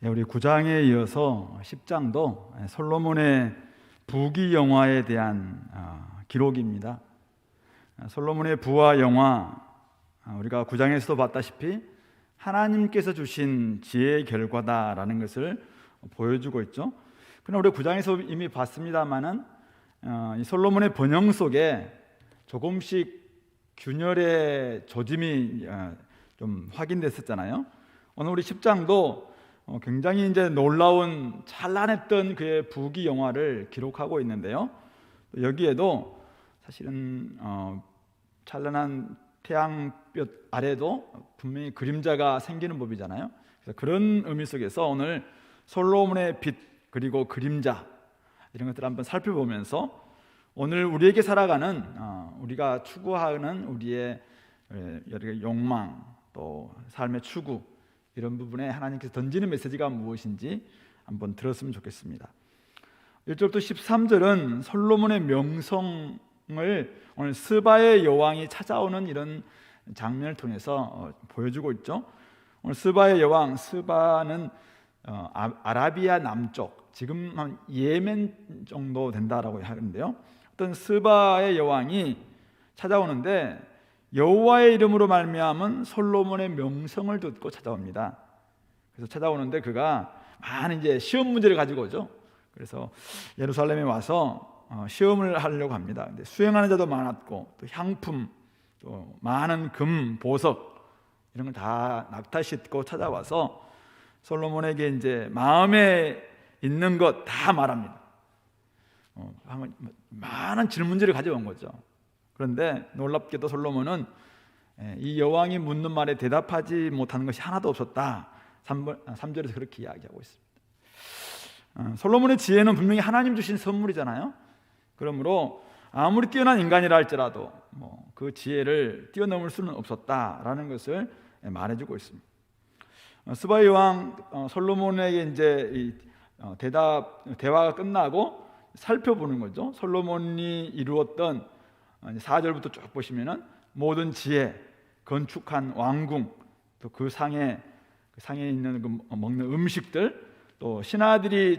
우리 9장에 이어서 10장도 솔로몬의 부귀 영화에 대한 기록입니다. 솔로몬의 부와 영화, 우리가 9장에서도 봤다시피 하나님께서 주신 지혜의 결과다라는 것을 보여주고 있죠. 그러나 우리 9장에서 이미 봤습니다마는 이 솔로몬의 번영 속에 조금씩 균열의 조짐이 좀 확인됐었잖아요. 오늘 우리 10장도 굉장히 이제 놀라운 찬란했던 그의 부귀 영화를 기록하고 있는데요. 여기에도 사실은 찬란한 태양볕 아래도 분명히 그림자가 생기는 법이잖아요. 그래서 그런 의미 속에서 오늘 솔로몬의 빛 그리고 그림자 이런 것들을 한번 살펴보면서 오늘 우리에게 살아가는 우리가 추구하는 우리의 여러 가지 욕망 또 삶의 추구 이런 부분에 하나님께서 던지는 메시지가 무엇인지 한번 들었으면 좋겠습니다. 1절부터 13절은 솔로몬의 명성을 오늘 스바의 여왕이 찾아오는 이런 장면을 통해서 보여주고 있죠. 오늘 스바의 여왕, 스바는 아라비아 남쪽, 지금 한 예멘 정도 된다라고 하는데요. 어떤 스바의 여왕이 찾아오는데 여호와의 이름으로 말미암은 솔로몬의 명성을 듣고 찾아옵니다. 그래서 찾아오는데 그가 많은 이제 시험 문제를 가지고 오죠. 그래서 예루살렘에 와서 시험을 하려고 합니다. 근데 수행하는 자도 많았고 또 향품, 또 많은 금, 보석 이런 걸 다 낙타싣고 찾아와서 솔로몬에게 이제 마음에 있는 것 다 말합니다. 많은 질문지를 가져온 거죠. 그런데 놀랍게도 솔로몬은 이 여왕이 묻는 말에 대답하지 못하는 것이 하나도 없었다. 3절에서 그렇게 이야기하고 있습니다. 솔로몬의 지혜는 분명히 하나님 주신 선물이잖아요. 그러므로 아무리 뛰어난 인간이라 할지라도 그 지혜를 뛰어넘을 수는 없었다라는 것을 말해주고 있습니다. 스바의 여왕 솔로몬에게 이제 이 대화가 끝나고 살펴보는 거죠. 솔로몬이 이루었던 4절부터 쭉 보시면은 모든 지혜, 건축한 왕궁, 또 그 상에 있는 그 먹는 음식들, 또 신하들의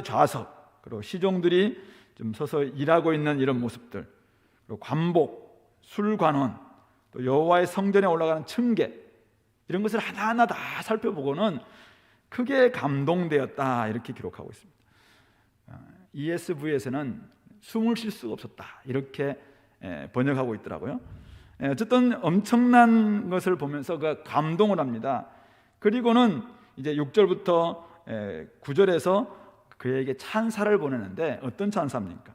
좌석, 그리고 시종들이 좀 서서 일하고 있는 이런 모습들, 그리고 관복, 술관원, 또 여호와의 성전에 올라가는 층계 이런 것을 하나하나 다 살펴보고는 크게 감동되었다 이렇게 기록하고 있습니다. ESV에서는 숨을 쉴 수가 없었다 이렇게 번역하고 있더라고요. 어쨌든 엄청난 것을 보면서 그 감동을 합니다. 그리고는 이제 6절부터 9절에서 그에게 찬사를 보내는데 어떤 찬사입니까?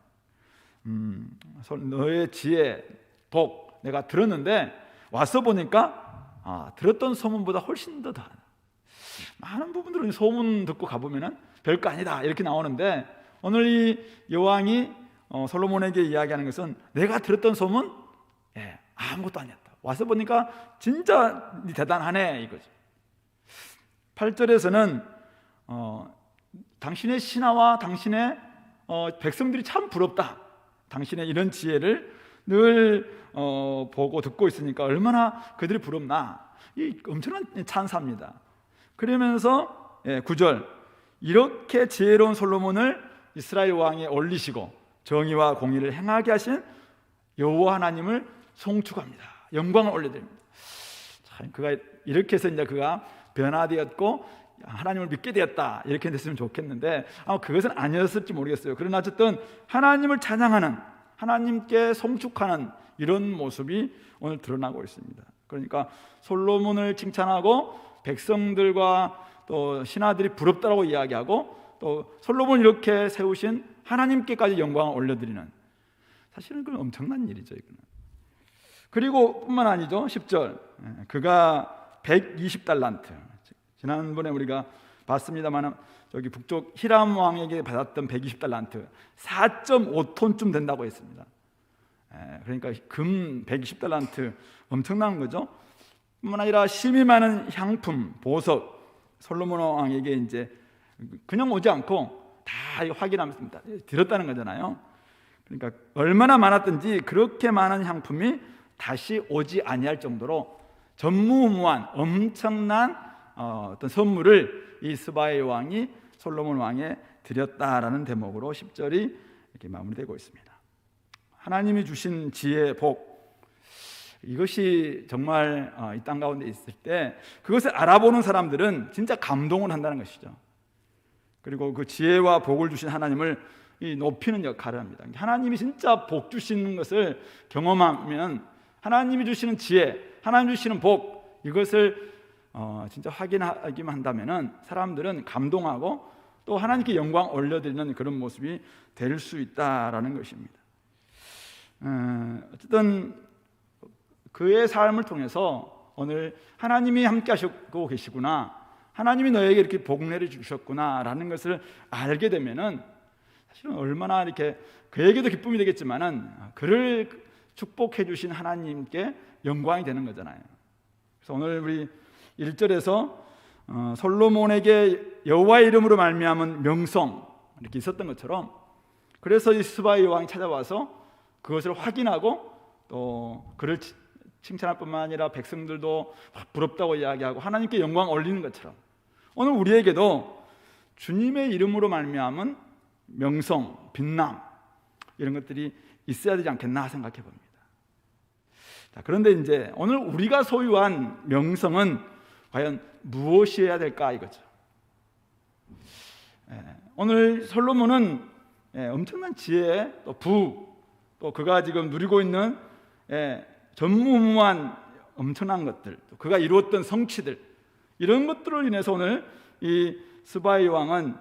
너의 지혜, 복 내가 들었는데 와서 보니까 들었던 소문보다 훨씬 더 다르다. 많은 부분들은 소문 듣고 가보면 별거 아니다 이렇게 나오는데 오늘 이 여왕이 솔로몬에게 이야기하는 것은 내가 들었던 소문 아무것도 아니었다. 와서 보니까 진짜 대단하네 이거죠. 8절에서는 당신의 신하와 당신의 백성들이 참 부럽다. 당신의 이런 지혜를 늘 보고 듣고 있으니까 얼마나 그들이 부럽나. 이 엄청난 찬사입니다. 그러면서 9절 이렇게 지혜로운 솔로몬을 이스라엘 왕에 올리시고 정의와 공의를 행하게 하신 여호와 하나님을 송축합니다. 영광을 올려드립니다. 참 그가 이렇게 해서 이제 그가 변화되었고 하나님을 믿게 되었다 이렇게 됐으면 좋겠는데 그것은 아니었을지 모르겠어요. 그러나 어쨌든 하나님을 찬양하는 하나님께 송축하는 이런 모습이 오늘 드러나고 있습니다. 그러니까 솔로몬을 칭찬하고 백성들과 또 신하들이 부럽다라고 이야기하고 또 솔로몬 이렇게 세우신 하나님께까지 영광을 올려드리는 사실은 그건 엄청난 일이죠. 이거는. 그리고 뿐만 아니죠. 10절 그가 120달란트 지난번에 우리가 봤습니다만 저기 북쪽 히람 왕에게 받았던 120달란트 4.5톤쯤 된다고 했습니다. 그러니까 금 120달란트 엄청난 거죠. 뿐만 아니라 심이 많은 향품, 보석 솔로몬 왕에게 이제 그냥 오지 않고 다 확인하면서 들었다는 거잖아요. 그러니까 얼마나 많았든지 그렇게 많은 향품이 다시 오지 아니할 정도로 전무후무한 엄청난 어떤 선물을 이 스바의 왕이 솔로몬 왕에 드렸다라는 대목으로 10절이 이렇게 마무리되고 있습니다. 하나님이 주신 지혜, 복, 이것이 정말 이 땅 가운데 있을 때 그것을 알아보는 사람들은 진짜 감동을 한다는 것이죠. 그리고 그 지혜와 복을 주신 하나님을 높이는 역할을 합니다. 하나님이 진짜 복 주시는 것을 경험하면 하나님이 주시는 지혜, 하나님 주시는 복, 이것을 진짜 확인하기만 한다면 사람들은 감동하고 또 하나님께 영광 올려드리는 그런 모습이 될 수 있다라는 것입니다. 어쨌든 그의 삶을 통해서 오늘 하나님이 함께 하시고 계시구나, 하나님이 너에게 이렇게 복내를 주셨구나라는 것을 알게 되면은 사실은 얼마나 이렇게 그에게도 기쁨이 되겠지만은 그를 축복해 주신 하나님께 영광이 되는 거잖아요. 그래서 오늘 우리 1절에서 솔로몬에게 여호와의 이름으로 말미암은 명성 이렇게 있었던 것처럼, 그래서 이 스바의 왕이 찾아와서 그것을 확인하고 또 그를 칭찬할 뿐만 아니라 백성들도 부럽다고 이야기하고 하나님께 영광 올리는 것처럼 오늘 우리에게도 주님의 이름으로 말미암은 명성, 빛남 이런 것들이 있어야 되지 않겠나 생각해 봅니다. 자, 그런데 이제 오늘 우리가 소유한 명성은 과연 무엇이어야 될까 이거죠. 오늘 솔로몬은 엄청난 지혜, 또 부, 또 그가 지금 누리고 있는 전무후무한 엄청난 것들, 또 그가 이루었던 성취들, 이런 것들로 인해서 오늘 이 스바의 왕은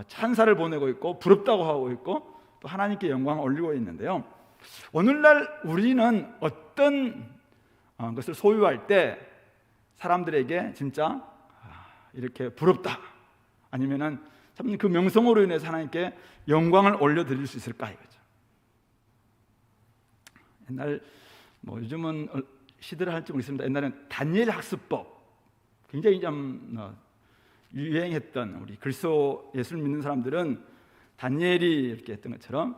찬사를 보내고 있고 부럽다고 하고 있고 또 하나님께 영광을 올리고 있는데요. 오늘날 우리는 어떤 것을 소유할 때 사람들에게 진짜 이렇게 부럽다, 아니면은 참 그 명성으로 인해서 하나님께 영광을 올려드릴 수 있을까 이거죠. 옛날 요즘은 시대를 할지 모르겠습니다. 옛날에는 다니엘 학습법 굉장히 좀 유행했던, 우리 그리스도 예수를 믿는 사람들은 다니엘이 이렇게 했던 것처럼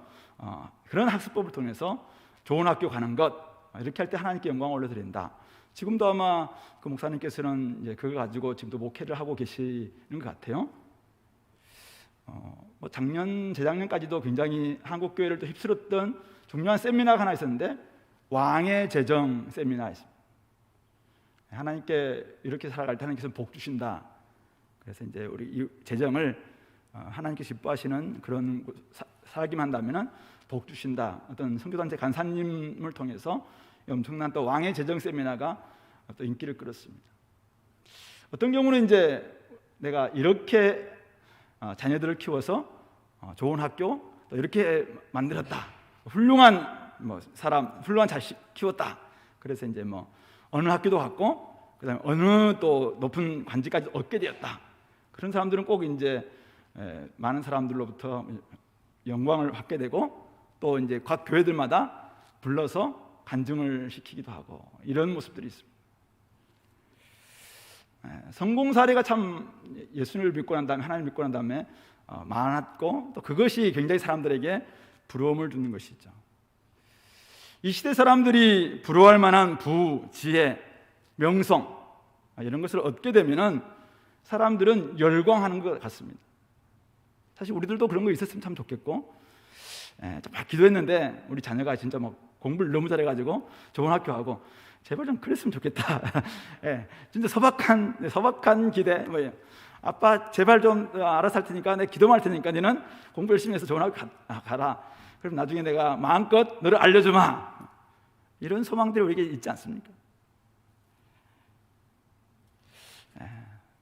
그런 학습법을 통해서 좋은 학교 가는 것, 이렇게 할 때 하나님께 영광을 올려드린다. 지금도 아마 그 목사님께서는 이제 그거 가지고 지금도 목회를 하고 계시는 것 같아요. 작년, 재작년까지도 굉장히 한국 교회를 또 휩쓸었던 중요한 세미나가 하나 있었는데 왕의 재정 세미나였습니다. 하나님께 이렇게 살아갈 때 하나님께서 복 주신다. 그래서 이제 우리 이 재정을 하나님께 기뻐하시는 그런 살기만 한다면은 복 주신다. 어떤 선교단체 간사님을 통해서 엄청난 또 왕의 재정 세미나가 또 인기를 끌었습니다. 어떤 경우는 이제 내가 이렇게 자녀들을 키워서 좋은 학교 또 이렇게 만들었다. 훌륭한 사람, 훌륭한 자식 키웠다. 그래서 이제 어느 학교도 갔고 그다음에 어느 또 높은 관직까지 얻게 되었다. 그런 사람들은 꼭 이제 많은 사람들로부터 영광을 받게 되고 또 이제 각 교회들마다 불러서 간증을 시키기도 하고 이런 모습들이 있습니다. 성공 사례가 참 예수님을 믿고 난 다음에, 하나님을 믿고 난 다음에 많았고 또 그것이 굉장히 사람들에게 부러움을 주는 것이죠. 이 시대 사람들이 부러워할 만한 부, 지혜, 명성 이런 것을 얻게 되면은 사람들은 열광하는 것 같습니다. 사실 우리들도 그런 거 있었으면 참 좋겠고, 막 기도했는데 우리 자녀가 진짜 공부를 너무 잘해가지고 좋은 학교 하고 제발 좀 그랬으면 좋겠다. 진짜 소박한 기대. 아빠 제발 좀 알아서 할 테니까, 내 기도만 할 테니까 너는 공부 열심히 해서 좋은 학교 가라. 그럼 나중에 내가 마음껏 너를 알려주마. 이런 소망들이 우리에게 있지 않습니까?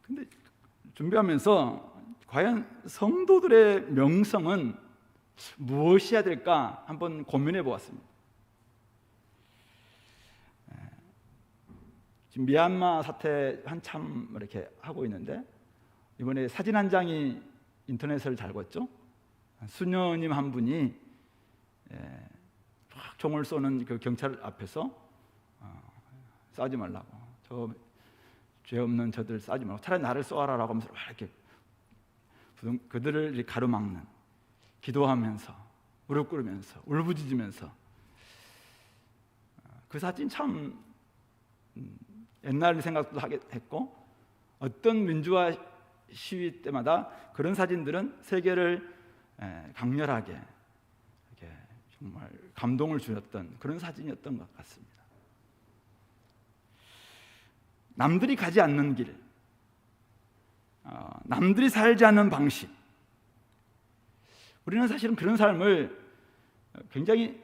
근데 준비하면서 과연 성도들의 명성은 무엇이어야 될까 한번 고민해 보았습니다. 지금 미얀마 사태 한참 이렇게 하고 있는데 이번에 사진 한 장이 인터넷을 달궜죠. 수녀님 한 분이 총을 쏘는 그 경찰 앞에서 쏴지 말라고, 저 죄 없는 저들 쏴지 말고 차라리 나를 쏘아라라고 하면서 이렇게 그들을 가로막는, 기도하면서 무릎 꿇으면서 울부짖으면서, 그 사진 참 옛날 생각도 하게 했고 어떤 민주화 시위 때마다 그런 사진들은 세계를 강렬하게 이렇게 정말 감동을 주었던 그런 사진이었던 것 같습니다. 남들이 가지 않는 길, 남들이 살지 않는 방식, 우리는 사실은 그런 삶을 굉장히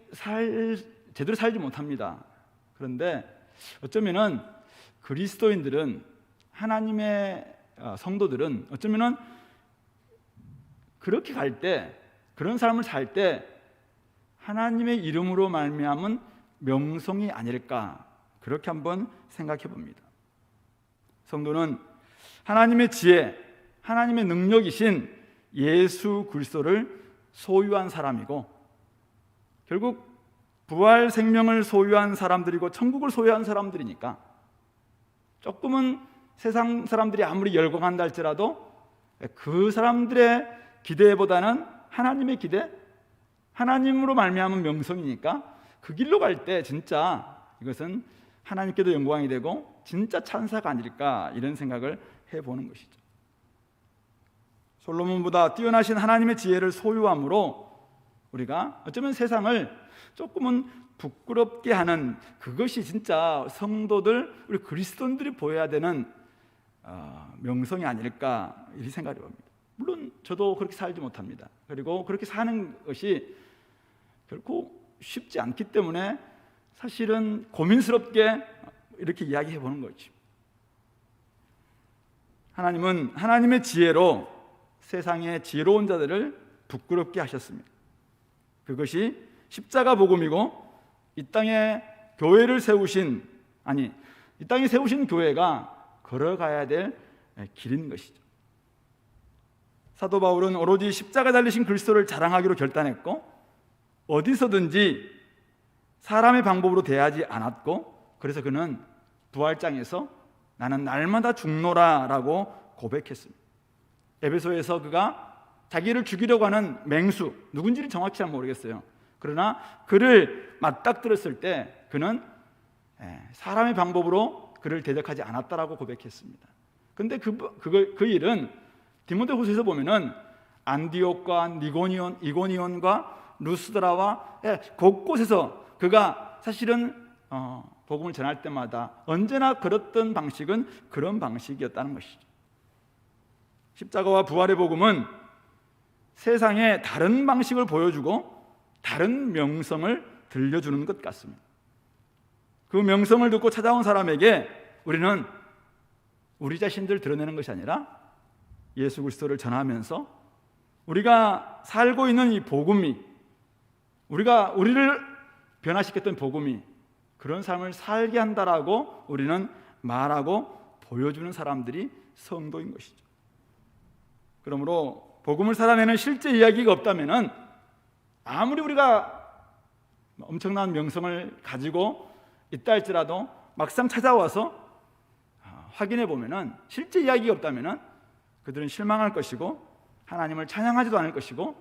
제대로 살지 못합니다. 그런데 어쩌면은 그리스도인들은, 하나님의 성도들은 어쩌면은 그렇게 갈 때, 그런 삶을 살 때 하나님의 이름으로 말미암은 명성이 아닐까, 그렇게 한번 생각해 봅니다. 성도는 하나님의 지혜, 하나님의 능력이신 예수 그리스도를 소유한 사람이고, 결국 부활 생명을 소유한 사람들이고 천국을 소유한 사람들이니까, 조금은 세상 사람들이 아무리 열광한다 할지라도 그 사람들의 기대보다는 하나님의 기대, 하나님으로 말미암은 명성이니까 그 길로 갈 때 진짜 이것은 하나님께도 영광이 되고 진짜 찬사가 아닐까, 이런 생각을 해보는 것이죠. 솔로몬보다 뛰어나신 하나님의 지혜를 소유함으로 우리가 어쩌면 세상을 조금은 부끄럽게 하는, 그것이 진짜 성도들, 우리 그리스도인들이 보여야 되는 명성이 아닐까, 이렇게 생각해 봅니다. 물론 저도 그렇게 살지 못합니다. 그리고 그렇게 사는 것이 결코 쉽지 않기 때문에 사실은 고민스럽게 이렇게 이야기해 보는 거죠. 하나님은 하나님의 지혜로 세상의 지혜로운 자들을 부끄럽게 하셨습니다. 그것이 십자가 복음이고, 이 땅에 교회를 세우신, 이 땅에 세우신 교회가 걸어가야 될 길인 것이죠. 사도 바울은 오로지 십자가 달리신 그리스도를 자랑하기로 결단했고, 어디서든지 사람의 방법으로 대하지 않았고, 그래서 그는 부활장에서 나는 날마다 죽노라 라고 고백했습니다. 에베소에서 그가 자기를 죽이려고 하는 맹수, 누군지는 정확히 잘 모르겠어요. 그러나 그를 맞닥뜨렸을 때 그는 사람의 방법으로 그를 대적하지 않았다라고 고백했습니다. 그런데 그 일은 디모데후서에서 보면은 안디옥과 이고니온과 루스드라와 곳곳에서 그가 사실은 복음을 전할 때마다 언제나 걸었던 방식은 그런 방식이었다는 것이죠. 십자가와 부활의 복음은 세상에 다른 방식을 보여주고 다른 명성을 들려주는 것 같습니다. 그 명성을 듣고 찾아온 사람에게 우리는 우리 자신들 드러내는 것이 아니라 예수 그리스도를 전하면서 우리가 살고 있는 이 복음이, 우리를 변화시켰던 복음이 그런 삶을 살게 한다라고 우리는 말하고 보여주는 사람들이 성도인 것이죠. 그러므로 복음을 살아내는 실제 이야기가 없다면은 아무리 우리가 엄청난 명성을 가지고 있다 할지라도 막상 찾아와서 확인해 보면은 실제 이야기가 없다면은 그들은 실망할 것이고 하나님을 찬양하지도 않을 것이고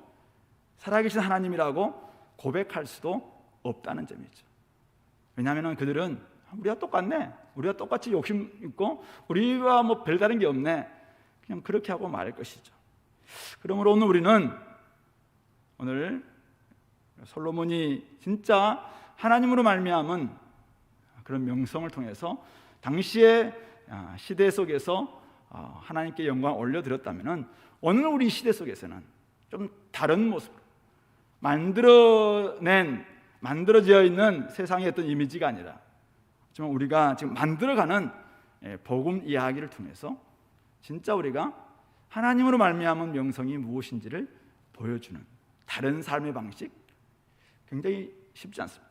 살아계신 하나님이라고 고백할 수도 없다는 점이죠. 왜냐하면 그들은 우리가 똑같네, 우리가 똑같이 욕심 있고 우리와 뭐 별다른 게 없네, 그냥 그렇게 하고 말할 것이죠. 그러므로 오늘 솔로몬이 진짜 하나님으로 말미암은 그런 명성을 통해서 당시의 시대 속에서 하나님께 영광을 올려드렸다면 오늘 우리 시대 속에서는 좀 다른 모습으로 만들어져 있는 세상의 어떤 이미지가 아니라 정말 우리가 지금 만들어가는 복음 이야기를 통해서 진짜 우리가 하나님으로 말미암은 명성이 무엇인지를 보여주는 다른 삶의 방식, 굉장히 쉽지 않습니다.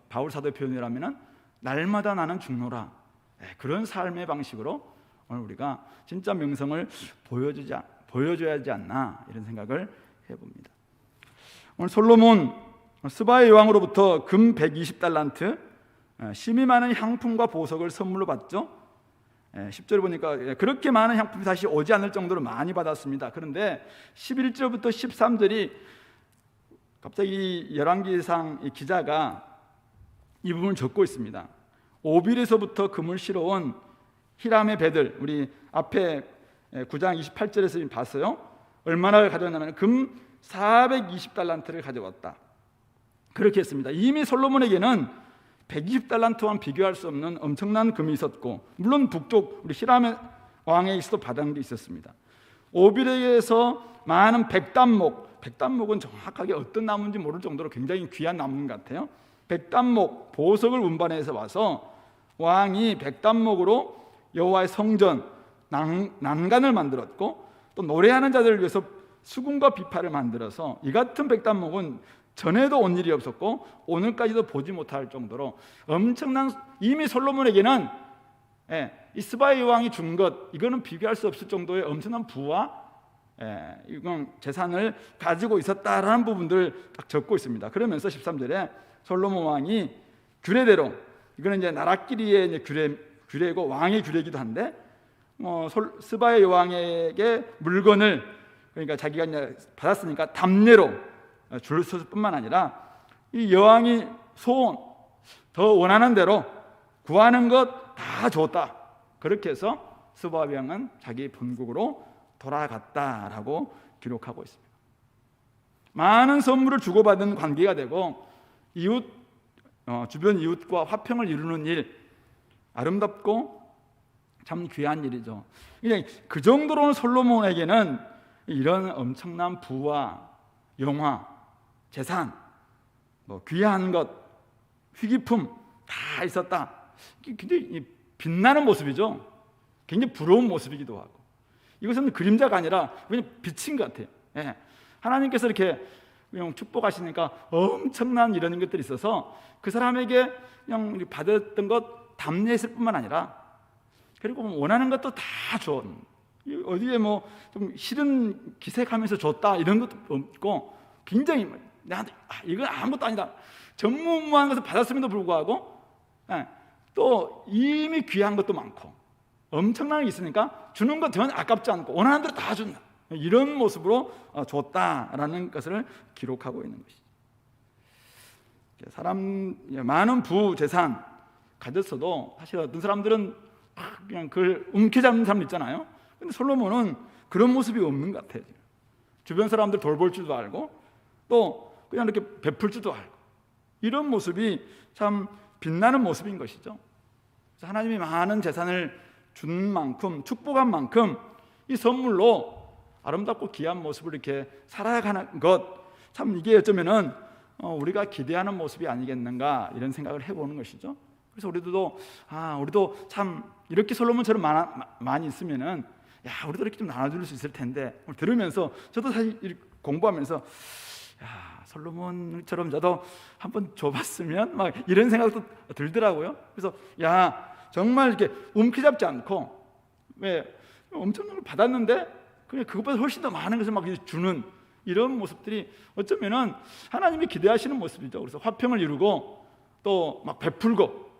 바울 사도의 표현이라면 날마다 나는 죽노라, 그런 삶의 방식으로 오늘 우리가 진짜 명성을 보여줘야 하지 않나, 이런 생각을 해봅니다. 오늘 솔로몬 스바의 여왕으로부터 금 120달란트, 심히 많은 향품과 보석을 선물로 받죠. 10절을 보니까 그렇게 많은 향품이 다시 오지 않을 정도로 많이 받았습니다. 그런데 11절부터 13절이 갑자기 열왕기상 기자가 이 부분을 적고 있습니다. 오빌에서부터 금을 실어온 히람의 배들, 우리 앞에 9장 28절에서 봤어요. 얼마나 가져왔냐면 금 420달란트를 가져왔다. 그렇게 했습니다. 이미 솔로몬에게는 120달란트와는 비교할 수 없는 엄청난 금이 있었고, 물론 북쪽 우리 히람의 왕에게서도 받은 게 있었습니다. 오빌에게서 많은 백단목은 정확하게 어떤 나무인지 모를 정도로 굉장히 귀한 나무인 것 같아요. 백단목 보석을 운반해서 와서 왕이 백단목으로 여호와의 성전 난간을 만들었고, 또 노래하는 자들을 위해서 수금과 비파를 만들어서 이 같은 백단목은 전에도 온 일이 없었고 오늘까지도 보지 못할 정도로 엄청난, 이미 솔로몬에게는 이 스바의 왕이 준 것, 이거는 비교할 수 없을 정도의 엄청난 부와 이건 재산을 가지고 있었다라는 부분들을 딱 적고 있습니다. 그러면서 13절에 솔로몬 왕이 규례대로, 이거는 이제 나라끼리의 이제 규례고 왕의 규례이기도 한데, 스바의 여왕에게 물건을, 그러니까 자기가 이제 받았으니까 답례로 줄 뿐만 아니라 이 여왕이 소원, 더 원하는 대로 구하는 것 다 줬다. 그렇게 해서 스바 왕은 자기 본국으로 돌아갔다라고 기록하고 있습니다. 많은 선물을 주고받은 관계가 되고 주변 이웃과 화평을 이루는 일, 아름답고 참 귀한 일이죠. 그냥 그 정도로는 솔로몬에게는 이런 엄청난 부와 영화, 재산, 귀한 것, 희귀품 다 있었다. 굉장히 빛나는 모습이죠. 굉장히 부러운 모습이기도 하고, 이것은 그림자가 아니라 그냥 빛인 것 같아요. 하나님께서 이렇게 그냥 축복하시니까 엄청난 이런 것들이 있어서 그 사람에게 그냥 받았던 것 답례했을 뿐만 아니라, 그리고 원하는 것도 다 줘. 어디에 좀 싫은 기색하면서 줬다 이런 것도 없고, 굉장히 나한테 이건 아무것도 아니다, 전무후무한 것을 받았음에도 불구하고 또 이미 귀한 것도 많고 엄청난 게 있으니까 주는 것 전혀 아깝지 않고 원하는 대로 다 준다, 이런 모습으로 줬다라는 것을 기록하고 있는 것이죠. 사람 많은 부 재산 가졌어도 사실 어떤 사람들은 그냥 그걸 움켜잡는 사람 있잖아요. 근데 솔로몬은 그런 모습이 없는 것 같아요. 주변 사람들 돌볼 줄도 알고 또 그냥 이렇게 베풀 줄도 알고, 이런 모습이 참 빛나는 모습인 것이죠. 그래서 하나님이 많은 재산을 준 만큼, 축복한 만큼 이 선물로 아름답고 귀한 모습을 이렇게 살아가는 것, 참 이게 어쩌면은 우리가 기대하는 모습이 아니겠는가, 이런 생각을 해보는 것이죠. 그래서 우리도 참 이렇게 솔로몬처럼 많이 있으면은 우리도 이렇게 좀 나눠줄 수 있을 텐데, 들으면서 저도 사실 공부하면서 솔로몬처럼 저도 한번 줘봤으면 막 이런 생각도 들더라고요. 그래서 정말 이렇게 움켜잡지 않고, 왜 엄청난 걸 받았는데 그냥 그것보다 훨씬 더 많은 것을 막 주는 이런 모습들이 어쩌면은 하나님이 기대하시는 모습이죠. 그래서 화평을 이루고 또 막 베풀고,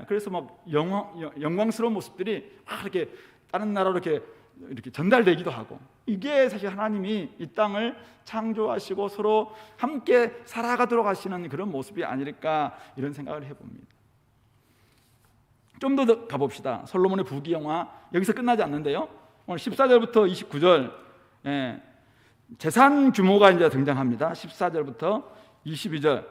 그래서 막 영광스러운 모습들이 막 이렇게 다른 나라로 이렇게 전달되기도 하고, 이게 사실 하나님이 이 땅을 창조하시고 서로 함께 살아가도록 하시는 그런 모습이 아닐까, 이런 생각을 해봅니다. 좀 더 가봅시다. 솔로몬의 부귀영화 여기서 끝나지 않는데요. 오늘 14절부터 29절 재산 규모가 이제 등장합니다. 14절부터 22절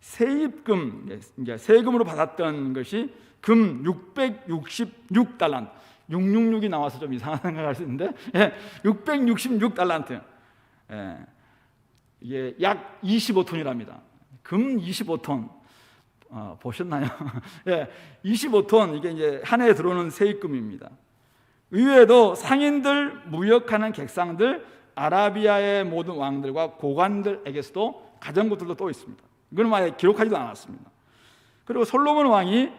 세입금, 세금으로 받았던 것이 금 666달란트, 666이 나와서 좀 이상한 생각할 수 있는데 666달란트, 이게 약 25톤이랍니다. 금 25톤 보셨나요? 25톤, 이게 이제 한 해에 들어오는 세입금입니다. 의외에도 상인들, 무역하는 객상들, 아라비아의 모든 왕들과 고관들에게서도 가진 것들도 또 있습니다. 이거는 아예 기록하지도 않았습니다. 그리고 솔로몬 왕이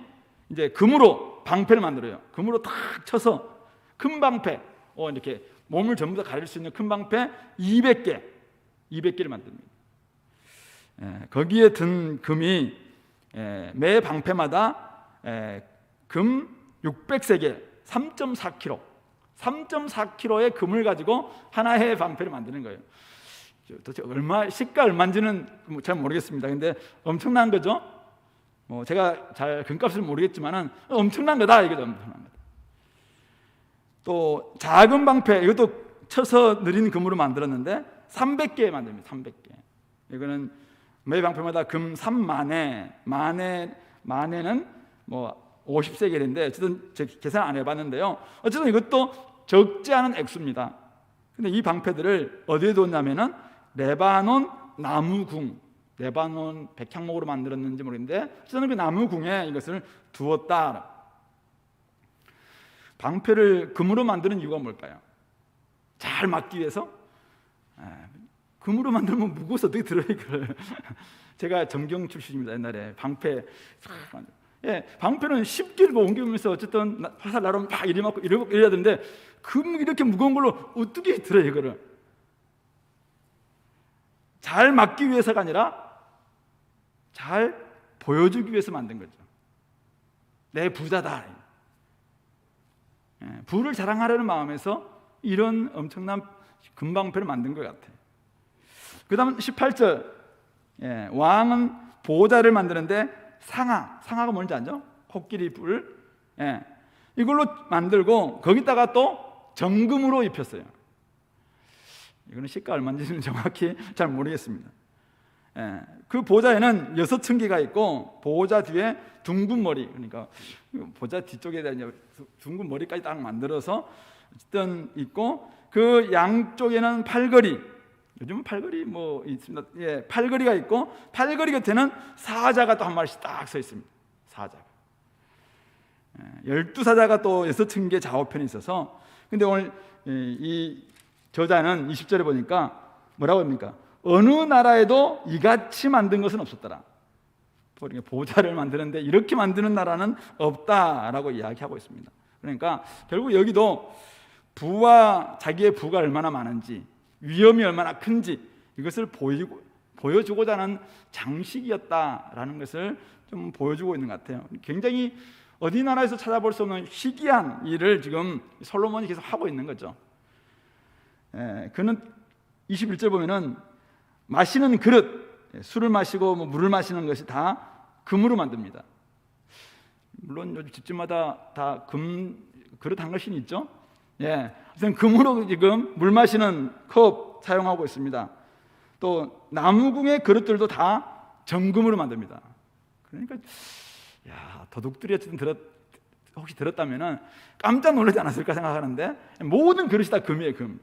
이제 금으로 방패를 만들어요. 금으로 탁 쳐서 큰 방패, 이렇게 몸을 전부 다 가릴 수 있는 큰 방패 200개를 만듭니다. 거기에 든 금이 매 방패마다 금 600세겔, 3.4kg의 금을 가지고 하나의 방패를 만드는 거예요. 도대체 시가 얼마인지는 잘 모르겠습니다. 근데 엄청난 거죠. 제가 잘 금값을 모르겠지만은 엄청난 거다, 이거죠. 엄청난 거다. 또 작은 방패, 이것도 쳐서 느린 금으로 만들었는데 300개 만듭니다. 300개. 이거는 매 방패마다 금 3만에, 만에는 뭐 50세겔인데 어쨌든 제가 계산 안 해봤는데요. 어쨌든 이것도 적지 않은 액수입니다. 근데 이 방패들을 어디에 뒀냐면은 레바논 나무궁, 레바논 백향목으로 만들었는지 모르겠는데 어쨌든 그 나무궁에 이것을 두었다. 방패를 금으로 만드는 이유가 뭘까요? 잘 막기 위해서? 금으로 만들면 무거워서 어떻게 들어요 이걸? 제가 정경 출신입니다. 옛날에 방패 방패는 쉽게 옮기면서 어쨌든 화살 나르면 막 이리 맞고 이래야 되는데 금 이렇게 무거운 걸로 어떻게 들어요 이거를? 잘 막기 위해서가 아니라 잘 보여주기 위해서 만든 거죠. 내 부자다. 부를 자랑하려는 마음에서 이런 엄청난 금방패를 만든 것 같아요. 그 다음 18절, 왕은 보좌를 만드는데 상아가 뭔지 알죠? 코끼리 뿔, 이걸로 만들고 거기다가 또 정금으로 입혔어요. 이거는 시가 얼마인지는 정확히 잘 모르겠습니다. 그 보좌에는 6층계가 있고 보좌 뒤에 둥근 머리, 그러니까 보좌 뒤쪽에 대한 둥근 머리까지 딱 만들어서 어쨌든 있고 그 양쪽에는 팔걸이, 요즘은 팔걸이 뭐 있습니다. 팔걸이가 있고 팔걸이 곁에는 사자가 또 한 마리씩 딱 서 있습니다. 사자가 12사자가 또 6층계 좌우편에 있어서, 근데 오늘 이 저자는 20절에 보니까 뭐라고 합니까? 어느 나라에도 이같이 만든 것은 없었더라. 보좌를 만드는데 이렇게 만드는 나라는 없다라고 이야기하고 있습니다. 그러니까 결국 여기도 부와 자기의 부가 얼마나 많은지, 위험이 얼마나 큰지 이것을 보여주고자 하는 장식이었다라는 것을 좀 보여주고 있는 것 같아요. 굉장히 어디 나라에서 찾아볼 수 없는 희귀한 일을 지금 솔로몬이 계속 하고 있는 거죠. 그는 21절 보면은 마시는 그릇, 술을 마시고 뭐 물을 마시는 것이 다 금으로 만듭니다. 물론 요즘 집집마다 다 금 그릇 한 것이 있죠. 우선 금으로 지금 물 마시는 컵 사용하고 있습니다. 또 나무궁의 그릇들도 다 정금으로 만듭니다. 그러니까 도둑들이 어쨌든 혹시 들었다면은 깜짝 놀라지 않았을까 생각하는데 모든 그릇이 다 금이에요. 금,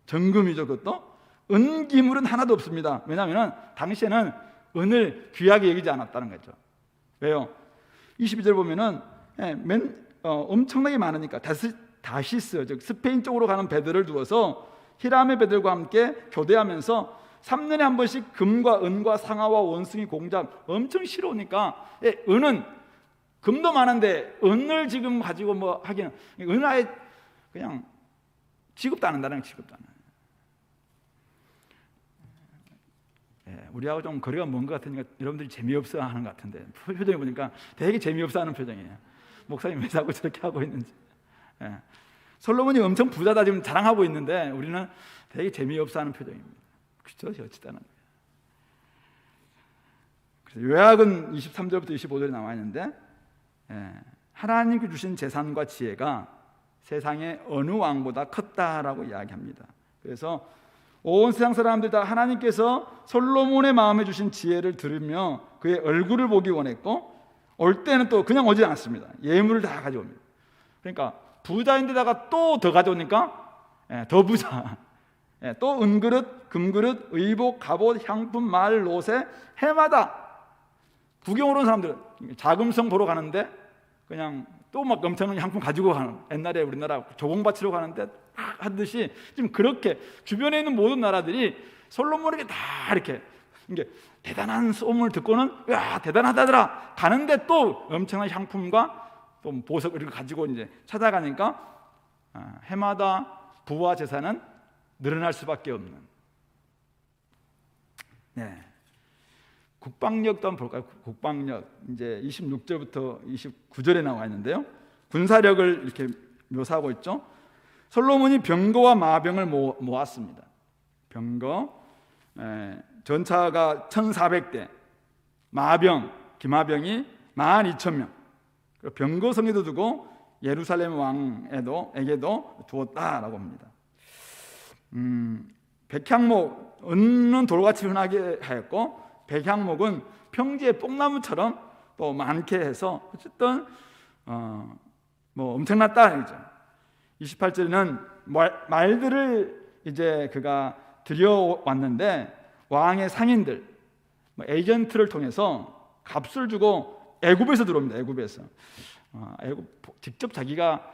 정금이죠. 그것도 은기물은 하나도 없습니다. 왜냐하면 당시에는 은을 귀하게 여기지 않았다는 거죠. 왜요? 22절 보면은 엄청나게 많으니까 다시스, 즉 스페인 쪽으로 가는 배들을 두어서 히람의 배들과 함께 교대하면서 3년에 한 번씩 금과 은과 상아와 원숭이 공작 엄청 실어오니까 은은 금도 많은데 은을 지금 가지고 뭐 하기는, 은 아예 그냥 취급도 안 한다는 거예요. 취급도 안 해요. 우리하고 좀 거리가 먼 것 같으니까 여러분들이 재미없어 하는 것 같은데 표정이 보니까 되게 재미없어 하는 표정이에요. 목사님 왜 자꾸 저렇게 하고 있는지. 솔로몬이 엄청 부자다 지금 자랑하고 있는데 우리는 되게 재미없어 하는 표정입니다. 그렇죠? 어찌다는 거예요. 그래서 요약은 23절부터 25절에 나와 있는데 하나님께 주신 재산과 지혜가 세상의 어느 왕보다 컸다라고 이야기합니다. 그래서 온 세상 사람들 다 하나님께서 솔로몬의 마음에 주신 지혜를 들으며 그의 얼굴을 보기 원했고 올 때는 또 그냥 오지 않았습니다. 예물을 다 가져옵니다. 그러니까 부자인데다가 또 더 가져오니까 더 부자. 또 은그릇, 금그릇, 의복, 갑옷, 향품, 말, 노새 해마다 구경으로 온 사람들은 자금성 보러 가는데 그냥 또 막 엄청난 향품 가지고 가는, 옛날에 우리나라 조공바치러 가는데 하듯이 지금 그렇게 주변에 있는 모든 나라들이 솔로몬에게 다 이렇게 이게 대단한 소문을 듣고는 야 대단하다더라 가는데 또 엄청난 향품과 또 보석을 이렇게 가지고 이제 찾아가니까 해마다 부와 재산은 늘어날 수밖에 없는. 국방력도 한번 볼까요? 국방력 이제 26절부터 29절에 나와 있는데요. 군사력을 이렇게 묘사하고 있죠. 솔로몬이 병거와 마병을 모았습니다. 병거, 전차가 1400대, 마병, 기마병이 12,000명. 병거성에도 두고 예루살렘 왕에게도 두었다라고 합니다. 백향목, 은은 돌같이 흔하게 하였고 백향목은 평지의 뽕나무처럼 또 많게 해서 어쨌든 뭐 엄청났다 이죠. 28절에는 말들을 이제 그가 들여왔는데 왕의 상인들, 에이전트를 통해서 값을 주고 애굽에서 들어옵니다. 애굽에서 직접 자기가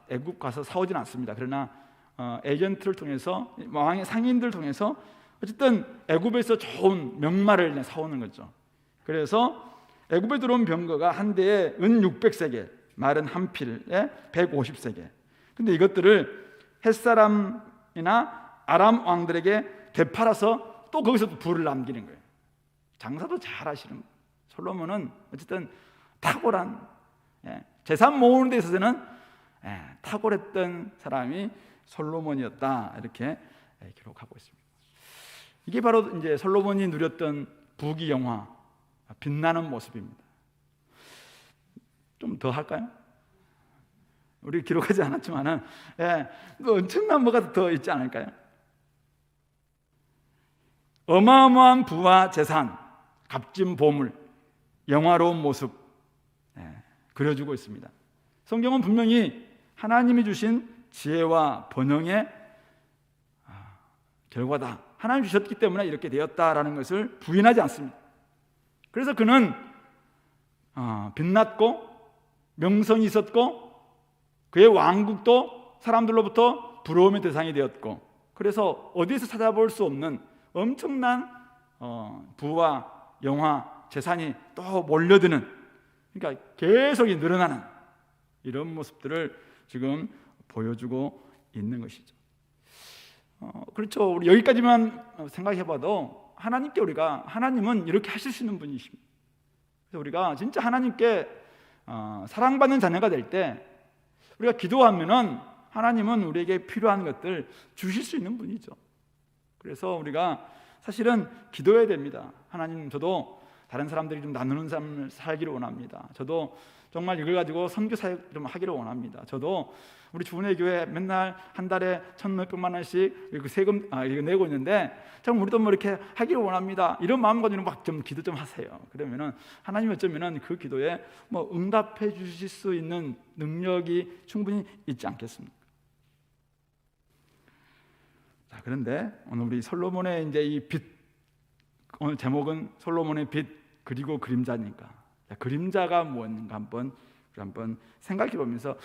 애굽 가서 사오진 않습니다. 그러나 에이전트를 통해서 왕의 상인들 통해서 어쨌든 애굽에서 좋은 명말을 사오는 거죠. 그래서 애굽에 들어온 병거가 한 대에 은 600세겔, 말은 한 필에 150세겔. 근데 이것들을 햇사람이나 아람 왕들에게 되팔아서 또 거기서 부를 남기는 거예요. 장사도 잘 하시는 솔로몬은 어쨌든 탁월한, 재산 모으는 데 있어서는 탁월했던 사람이 솔로몬이었다, 이렇게 기록하고 있습니다. 이게 바로 이제 솔로몬이 누렸던 부귀영화, 빛나는 모습입니다. 좀 더 할까요? 우리 기록하지 않았지만은 엄청난 뭐가 더 있지 않을까요? 어마어마한 부와 재산, 값진 보물, 영화로운 모습 그려주고 있습니다. 성경은 분명히 하나님이 주신 지혜와 번영의 결과다, 하나님 주셨기 때문에 이렇게 되었다라는 것을 부인하지 않습니다. 그래서 그는 빛났고 명성이 있었고 그의 왕국도 사람들로부터 부러움의 대상이 되었고, 그래서 어디에서 찾아볼 수 없는 엄청난 부와 영화, 재산이 또 몰려드는, 그러니까 계속 늘어나는 이런 모습들을 지금 보여주고 있는 것이죠. 그렇죠. 우리 여기까지만 생각해봐도 하나님은 이렇게 하실 수 있는 분이십니다. 그래서 우리가 진짜 하나님께 사랑받는 자녀가 될 때 우리가 기도하면은 하나님은 우리에게 필요한 것들 주실 수 있는 분이죠. 그래서 우리가 사실은 기도해야 됩니다. 하나님, 저도 다른 사람들이 좀 나누는 삶을 살기를 원합니다. 저도 정말 이걸 가지고 선교 사역 좀 하기를 원합니다. 저도 우리 주은혜 교회 맨날 한 달에 1,000몇백만 원씩 이거 세금 이거 내고 있는데 참 우리도 뭐 이렇게 하기를 원합니다. 이런 마음 가지고 막 좀 기도 좀 하세요. 그러면은 하나님이 어쩌면은 그 기도에 뭐 응답해 주실 수 있는 능력이 충분히 있지 않겠습니까? 자, 그런데 오늘 우리 솔로몬의 이제 이 빛, 오늘 제목은 솔로몬의 빛 그리고 그림자니까, 자, 그림자가 뭔가 한번 생각해 보면서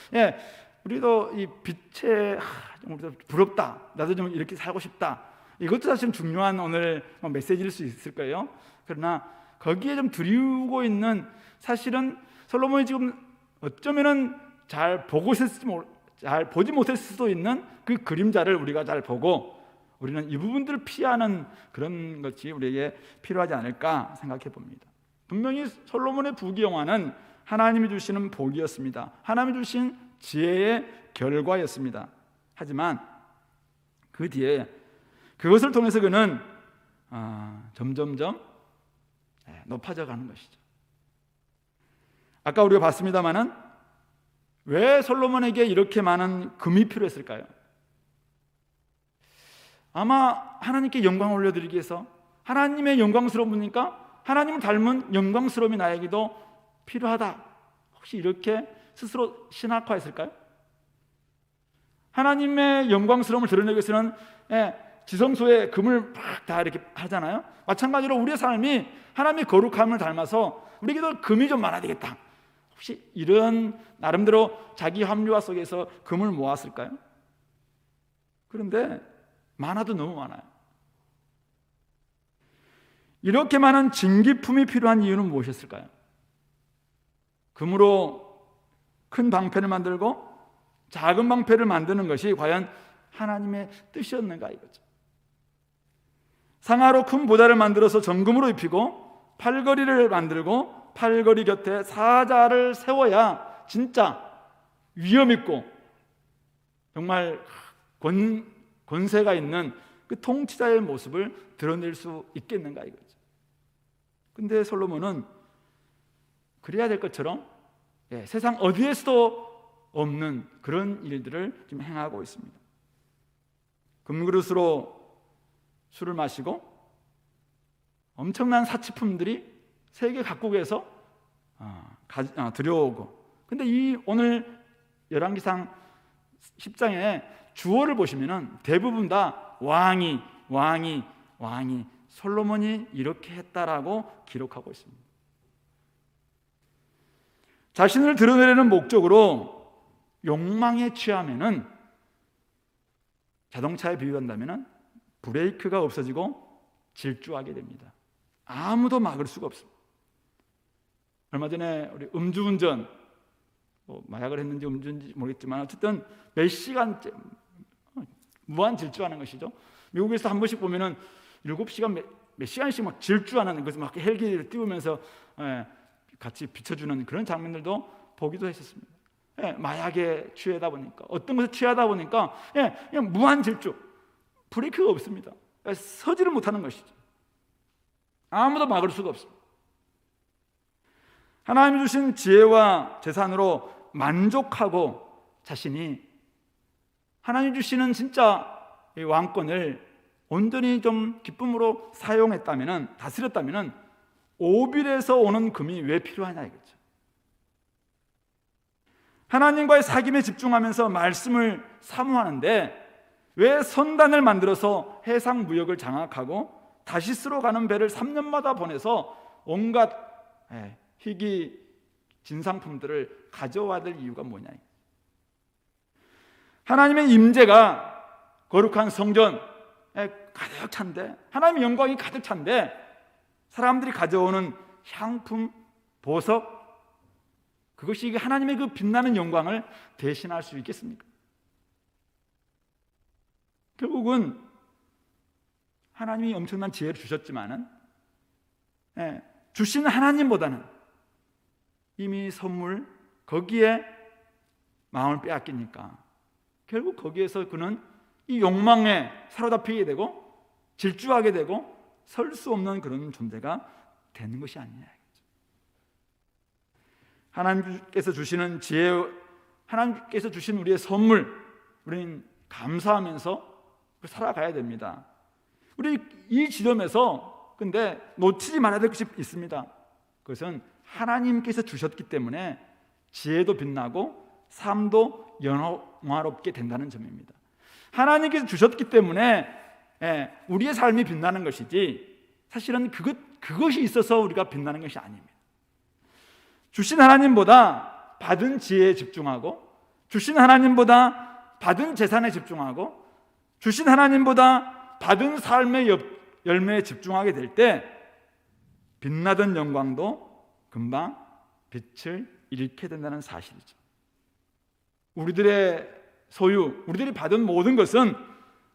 우리도 이 빛에 좀 부럽다, 나도 좀 이렇게 살고 싶다, 이것도 사실 중요한 오늘 메시지일 수 있을 거예요. 그러나 거기에 좀 드리우고 있는, 사실은 솔로몬이 지금 어쩌면은 잘 보지 못했을 수도 있는 그 그림자를 우리가 잘 보고 우리는 이 부분들을 피하는 그런 것이 우리에게 필요하지 않을까 생각해 봅니다. 분명히 솔로몬의 부귀영화는 하나님이 주시는 복이었습니다. 하나님이 주신 지혜의 결과였습니다. 하지만 그 뒤에 그것을 통해서 그는 점점점 높아져 가는 것이죠. 아까 우리가 봤습니다마는 왜 솔로몬에게 이렇게 많은 금이 필요했을까요? 아마 하나님께 영광을 올려드리기 위해서, 하나님의 영광스러운 분이니까 하나님을 닮은 영광스러움이 나에게도 필요하다, 혹시 이렇게 스스로 신학화했을까요? 하나님의 영광스러움을 드러내기 위해서는 지성소에 금을 막 다 이렇게 하잖아요. 마찬가지로 우리의 삶이 하나님의 거룩함을 닮아서 우리에게도 금이 좀 많아야 되겠다, 혹시 이런 나름대로 자기 합리화 속에서 금을 모았을까요? 그런데 많아도 너무 많아요. 이렇게 많은 진기품이 필요한 이유는 무엇이었을까요? 금으로 큰 방패를 만들고 작은 방패를 만드는 것이 과연 하나님의 뜻이었는가 이거죠. 상하로 큰 보좌를 만들어서 정금으로 입히고 팔걸이를 만들고 팔걸이 곁에 사자를 세워야 진짜 위엄 있고 정말 권세가 있는 그 통치자의 모습을 드러낼 수 있겠는가 이거죠. 근데 솔로몬은 그래야 될 것처럼 세상 어디에서도 없는 그런 일들을 지금 행하고 있습니다. 금그릇으로 술을 마시고 엄청난 사치품들이 세계 각국에서 들여오고, 근데 이 오늘 열왕기상 10장의 주어를 보시면은 대부분 다 왕이 솔로몬이 이렇게 했다라고 기록하고 있습니다. 자신을 드러내려는 목적으로 욕망에 취하면은, 자동차에 비유한다면은 브레이크가 없어지고 질주하게 됩니다. 아무도 막을 수가 없습니다. 얼마 전에 우리 음주운전, 마약을 했는지 음주인지 모르겠지만 어쨌든 몇 시간째 무한 질주하는 것이죠. 미국에서 한 번씩 보면은 7시간 몇 시간씩 막 질주하는, 그래서 막 헬기를 띄우면서 같이 비춰주는 그런 장면들도 보기도 했었습니다. 마약에 취하다 보니까, 어떤 것에 취하다 보니까 그냥 무한 질주, 브레이크가 없습니다. 서지를 못하는 것이죠. 아무도 막을 수가 없습니다. 하나님이 주신 지혜와 재산으로 만족하고 자신이 하나님 주시는 진짜 왕권을 온전히 좀 기쁨으로 사용했다면, 다스렸다면 오빌에서 오는 금이 왜 필요하냐 이거죠. 하나님과의 사귐에 집중하면서 말씀을 사모하는데 왜 선단을 만들어서 해상 무역을 장악하고 다시스로 가는 배를 3년마다 보내서 온갖 희귀 진상품들을 가져와야 될 이유가 뭐냐. 하나님의 임재가 거룩한 성전에 가득 찬데, 하나님의 영광이 가득 찬데 사람들이 가져오는 향품, 보석, 그것이 하나님의 그 빛나는 영광을 대신할 수 있겠습니까? 결국은 하나님이 엄청난 지혜를 주셨지만은 주신 하나님보다는 이미 선물, 거기에 마음을 빼앗기니까 결국 거기에서 그는 이 욕망에 사로잡히게 되고 질주하게 되고 설 수 없는 그런 존재가 되는 것이 아니냐. 하나님께서 주시는 지혜, 하나님께서 주신 우리의 선물, 우리는 감사하면서 살아가야 됩니다. 우리 이 지점에서 근데 놓치지 말아야 될 것이 있습니다. 그것은 하나님께서 주셨기 때문에 지혜도 빛나고 삶도 영화롭게 된다는 점입니다. 하나님께서 주셨기 때문에 우리의 삶이 빛나는 것이지, 사실은 그것이 있어서 우리가 빛나는 것이 아닙니다. 주신 하나님보다 받은 지혜에 집중하고, 주신 하나님보다 받은 재산에 집중하고, 주신 하나님보다 받은 삶의 열매에 집중하게 될 때 빛나던 영광도 금방 빛을 잃게 된다는 사실이죠. 우리들의 소유, 우리들이 받은 모든 것은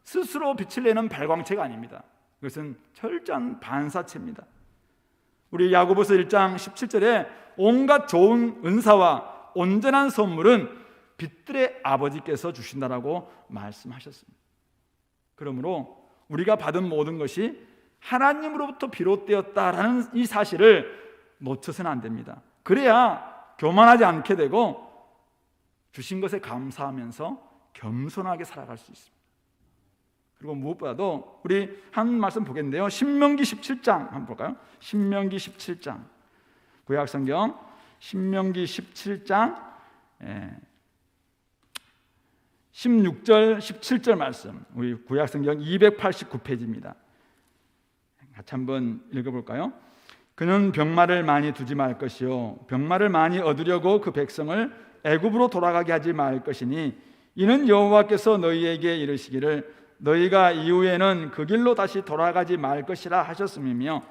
스스로 빛을 내는 발광체가 아닙니다. 그것은 철저한 반사체입니다. 우리 야고보서 1장 17절에 온갖 좋은 은사와 온전한 선물은 빛들의 아버지께서 주신다라고 말씀하셨습니다. 그러므로 우리가 받은 모든 것이 하나님으로부터 비롯되었다라는 이 사실을 놓쳐서는 안 됩니다. 그래야 교만하지 않게 되고 주신 것에 감사하면서 겸손하게 살아갈 수 있습니다. 그리고 무엇보다도 우리 한 말씀 보겠는데요, 신명기 17장 한번 볼까요? 신명기 17장, 구약성경 신명기 17장 16절 17절 말씀, 우리 구약성경 289페이지입니다. 같이 한번 읽어볼까요? 그는 병마를 많이 두지 말 것이요 병마를 많이 얻으려고 그 백성을 애굽으로 돌아가게 하지 말 것이니 이는 여호와께서 너희에게 이르시기를 너희가 이후에는 그 길로 다시 돌아가지 말 것이라 하셨음이며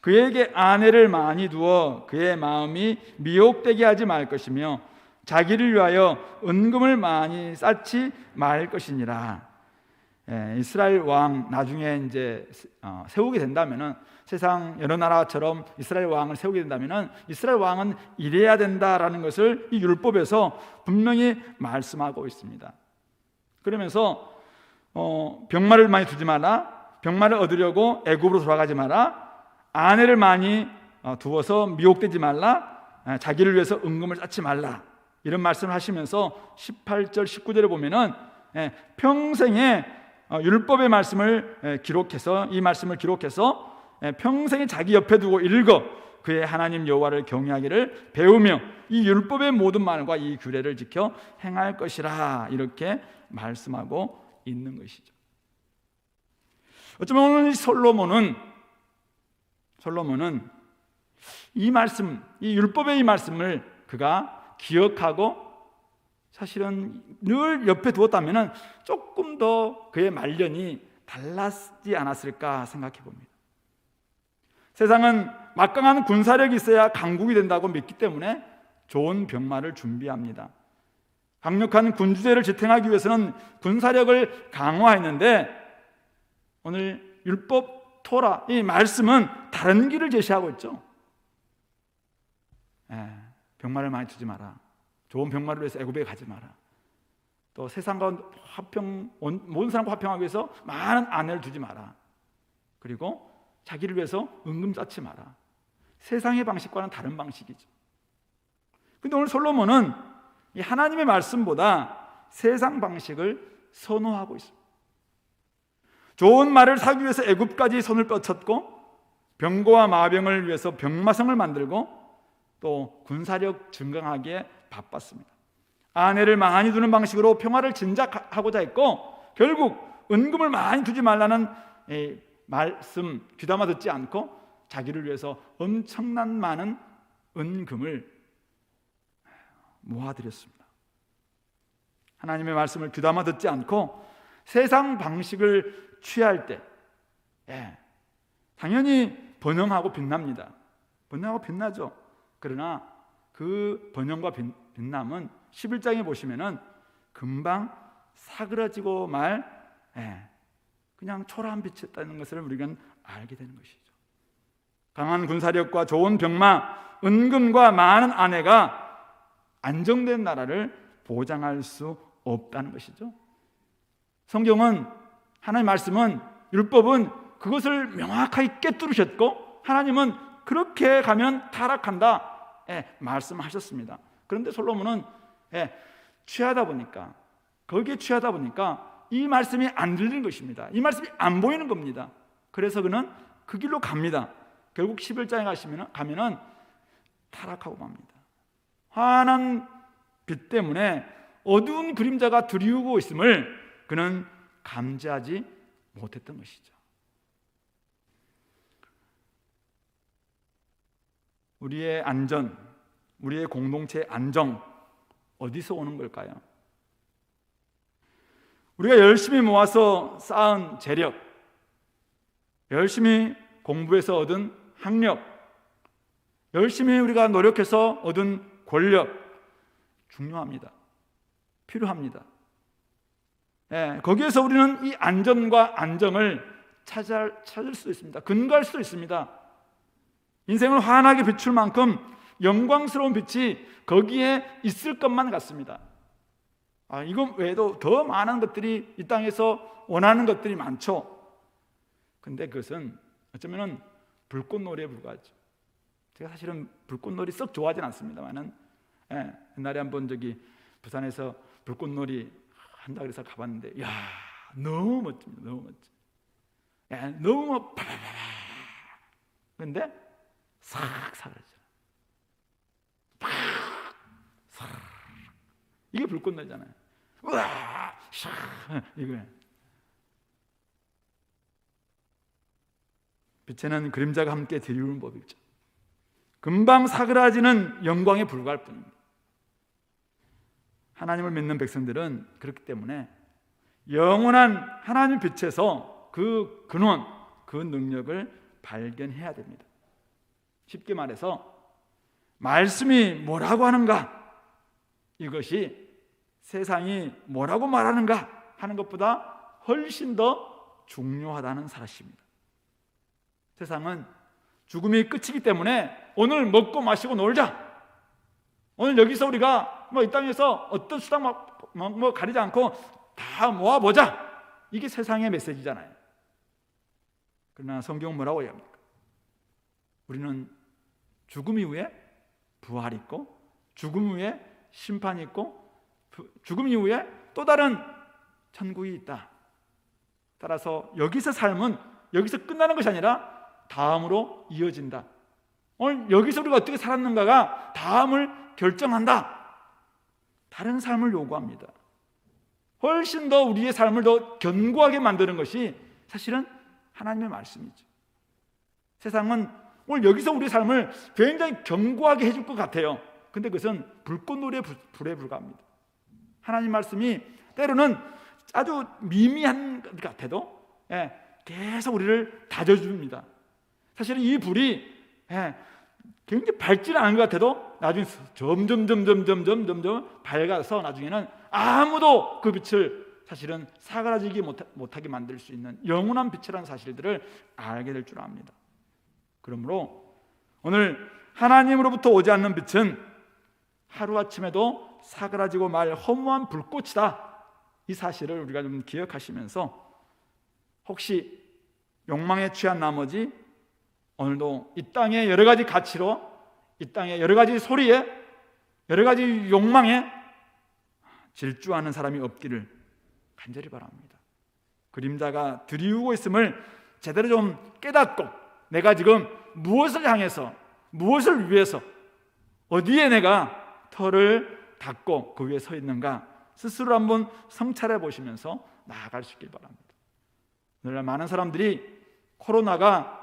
그에게 아내를 많이 두어 그의 마음이 미혹되게 하지 말 것이며 자기를 위하여 은금을 많이 쌓지 말 것이니라. 이스라엘 왕 나중에 이제 세우게 된다면은, 세상 여러 나라처럼 이스라엘 왕을 세우게 된다면은 이스라엘 왕은 이래야 된다라는 것을 이 율법에서 분명히 말씀하고 있습니다. 그러면서 병마를 많이 두지 마라, 병마를 얻으려고 애굽으로 돌아가지 마라, 아내를 많이 두어서 미혹되지 말라, 자기를 위해서 은금을 쌓지 말라. 이런 말씀을 하시면서 18절 19절에 보면은 평생의 율법의 말씀을 기록해서, 이 말씀을 기록해서 평생에 자기 옆에 두고 읽어 그의 하나님 여호와를 경외하기를 배우며 이 율법의 모든 말과 이 규례를 지켜 행할 것이라, 이렇게 말씀하고 있는 것이죠. 어쩌면 오늘 솔로몬은 이 말씀, 이 율법의 이 말씀을 그가 기억하고 사실은 늘 옆에 두었다면 조금 더 그의 말년이 달라지지 않았을까 생각해 봅니다. 세상은 막강한 군사력이 있어야 강국이 된다고 믿기 때문에 좋은 병마를 준비합니다. 강력한 군주제를 지탱하기 위해서는 군사력을 강화했는데 오늘 율법 토라, 이 말씀은 다른 길을 제시하고 있죠. 병마를 많이 두지 마라. 좋은 병마를 위해서 애굽에 가지 마라. 또 세상과 모든 사람과 화평하기 위해서 많은 아내를 두지 마라. 그리고 자기를 위해서 은금 쌓지 마라. 세상의 방식과는 다른 방식이죠. 그런데 오늘 솔로몬은 이 하나님의 말씀보다 세상 방식을 선호하고 있습니다. 좋은 말을 사기 위해서 애굽까지 손을 뻗쳤고, 병거와 마병을 위해서 병마성을 만들고, 또 군사력 증강하기에 바빴습니다. 아내를 많이 두는 방식으로 평화를 진작하고자 했고, 결국 은금을 많이 두지 말라는 말씀 귀담아 듣지 않고 자기를 위해서 엄청난 많은 은금을 모아들였습니다. 하나님의 말씀을 귀담아 듣지 않고 세상 방식을 취할 때 당연히 번영하고 빛납니다. 번영하고 빛나죠. 그러나 그 번영과 빛남은 11장에 보시면은 금방 사그라지고 그냥 초라한 빛이었다는 것을 우리가 알게 되는 것이죠. 강한 군사력과 좋은 병마, 은금과 많은 아내가 안정된 나라를 보장할 수 없다는 것이죠. 성경은, 하나님의 말씀은, 율법은 그것을 명확하게 꿰뚫으셨고, 하나님은 그렇게 가면 타락한다 말씀하셨습니다. 그런데 솔로몬은 거기에 취하다 보니까 이 말씀이 안 들리는 것입니다. 이 말씀이 안 보이는 겁니다. 그래서 그는 그 길로 갑니다. 결국 11장에 가면은 타락하고 맙니다. 환한 빛 때문에 어두운 그림자가 드리우고 있음을 그는 감지하지 못했던 것이죠. 우리의 안전, 우리의 공동체의 안정, 어디서 오는 걸까요? 우리가 열심히 모아서 쌓은 재력, 열심히 공부해서 얻은 학력, 열심히 우리가 노력해서 얻은 권력, 중요합니다. 필요합니다. 거기에서 우리는 이 안전과 안정을 찾을 수 있습니다. 근거할 수 있습니다. 인생을 환하게 비출 만큼 영광스러운 빛이 거기에 있을 것만 같습니다. 이것 외에도 더 많은 것들이 이 땅에서 원하는 것들이 많죠. 근데 그것은 어쩌면 불꽃놀이에 불과하죠. 제가 사실은 불꽃놀이 썩 좋아하진 않습니다만은 옛날에 한번 부산에서 불꽃놀이 한다 그래서 가봤는데, 야, 너무 멋집니다. 너무 멋져. 너무 파라라라. 근데 싹 사라져요. 싹. 이게 불꽃놀이잖아요. 우와, 샥, 이거예요. 빛에는 그림자가 함께 드리우는 법이죠. 금방 사그라지는 영광에 불과할 뿐입니다. 하나님을 믿는 백성들은 그렇기 때문에 영원한 하나님 빛에서 그 근원, 그 능력을 발견해야 됩니다. 쉽게 말해서 말씀이 뭐라고 하는가, 이것이 세상이 뭐라고 말하는가 하는 것보다 훨씬 더 중요하다는 사실입니다. 세상은 죽음이 끝이기 때문에 오늘 먹고 마시고 놀자, 오늘 여기서 우리가 이 땅에서 어떤 수당 가리지 않고 다 모아보자, 이게 세상의 메시지잖아요. 그러나 성경은 뭐라고 얘기합니까? 우리는 죽음 이후에 부활이 있고 죽음 후에 심판이 있고 죽음 이후에 또 다른 천국이 있다. 따라서 여기서 삶은 여기서 끝나는 것이 아니라 다음으로 이어진다. 오늘 여기서 우리가 어떻게 살았는가가 다음을 결정한다. 다른 삶을 요구합니다. 훨씬 더 우리의 삶을 더 견고하게 만드는 것이 사실은 하나님의 말씀이죠. 세상은 오늘 여기서 우리의 삶을 굉장히 견고하게 해줄 것 같아요. 근데 그것은 불꽃놀이의 불에 불과합니다. 하나님 말씀이 때로는 아주 미미한 것 같아도 계속 우리를 다져줍니다. 사실은 이 불이 굉장히 밝지는 않은 것 같아도 나중에 점점 밝아서 나중에는 아무도 그 빛을 사실은 사그라지게 못하게 만들 수 있는 영원한 빛이라는 사실들을 알게 될 줄 압니다. 그러므로 오늘 하나님으로부터 오지 않는 빛은 하루아침에도 사그라지고 말 허무한 불꽃이다. 이 사실을 우리가 좀 기억하시면서 혹시 욕망에 취한 나머지 오늘도 이 땅의 여러 가지 가치로, 이 땅의 여러 가지 소리에, 여러 가지 욕망에 질주하는 사람이 없기를 간절히 바랍니다. 그림자가 들이우고 있음을 제대로 좀 깨닫고 내가 지금 무엇을 향해서, 무엇을 위해서, 어디에 내가 터를 닫고 그 위에 서 있는가 스스로 한번 성찰해 보시면서 나아갈 수 있길 바랍니다. 오늘날 많은 사람들이 코로나가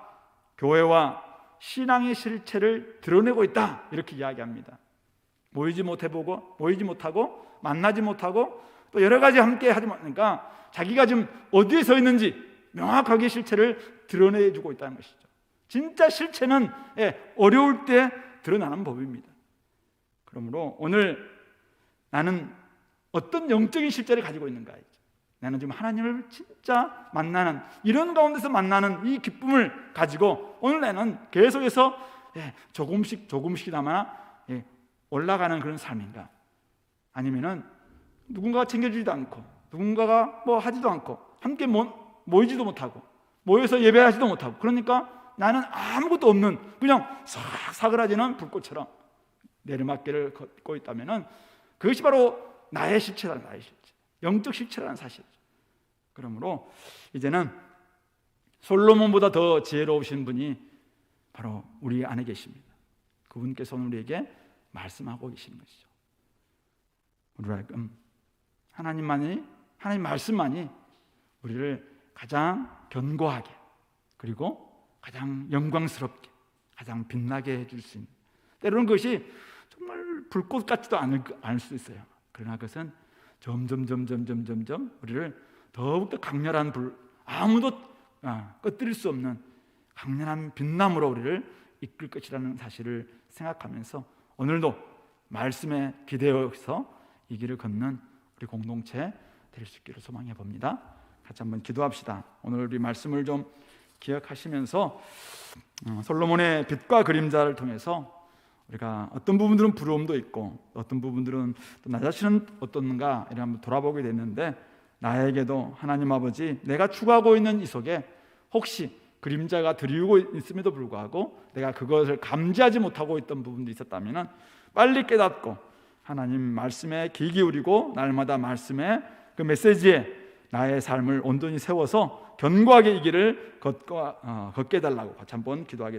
교회와 신앙의 실체를 드러내고 있다 이렇게 이야기합니다. 모이지 못하고 만나지 못하고 또 여러 가지 함께 하지 못하니까 자기가 지금 어디에 서 있는지 명확하게 실체를 드러내주고 있다는 것이죠. 진짜 실체는 어려울 때 드러나는 법입니다. 그러므로 오늘 나는 어떤 영적인 실제를 가지고 있는가? 나는 지금 하나님을 진짜 만나는, 이런 가운데서 만나는 이 기쁨을 가지고 오늘 나는 계속해서 조금씩이나마 올라가는 그런 삶인가? 아니면은 누군가가 챙겨주지도 않고 누군가가 뭐 하지도 않고 함께 모이지도 못하고 모여서 예배하지도 못하고 그러니까 나는 아무것도 없는 그냥 사그라지는 불꽃처럼 내리막길을 걷고 있다면은 그것이 바로 나의 실체라는, 나의 실체, 영적 실체라는 사실이죠. 그러므로 이제는 솔로몬보다 더 지혜로우신 분이 바로 우리 안에 계십니다. 그분께서 오늘 우리에게 말씀하고 계시는 것이죠. 우리가 하나님 말씀만이 우리를 가장 견고하게 그리고 가장 영광스럽게 가장 빛나게 해줄 수 있는, 때로는 그것이 정말 불꽃 같지도 않을 수 있어요. 그러나 그것은 점점 우리를 더욱더 강렬한 불, 아무도 꺼뜨릴 수 없는 강렬한 빛남으로 우리를 이끌 것이라는 사실을 생각하면서 오늘도 말씀에 기대어서 이 길을 걷는 우리 공동체 될 수 있기를 소망해 봅니다. 같이 한번 기도합시다. 오늘 우리 말씀을 좀 기억하시면서 솔로몬의 빛과 그림자를 통해서 우리가 어떤 부분들은 부러움도 있고 어떤 부분들은 또 나 자신은 어떤가 이렇게 한번 돌아보게 됐는데, 나에게도 하나님 아버지 내가 추구하고 있는 이 속에 혹시 그림자가 들이우고 있음에도 불구하고 내가 그것을 감지하지 못하고 있던 부분도 있었다면 빨리 깨닫고 하나님 말씀에 귀 기울이고 날마다 말씀에 그 메시지에 나의 삶을 온전히 세워서 견고하게 이 길을 걷게 해달라고 같이 한번 기도하겠습니다.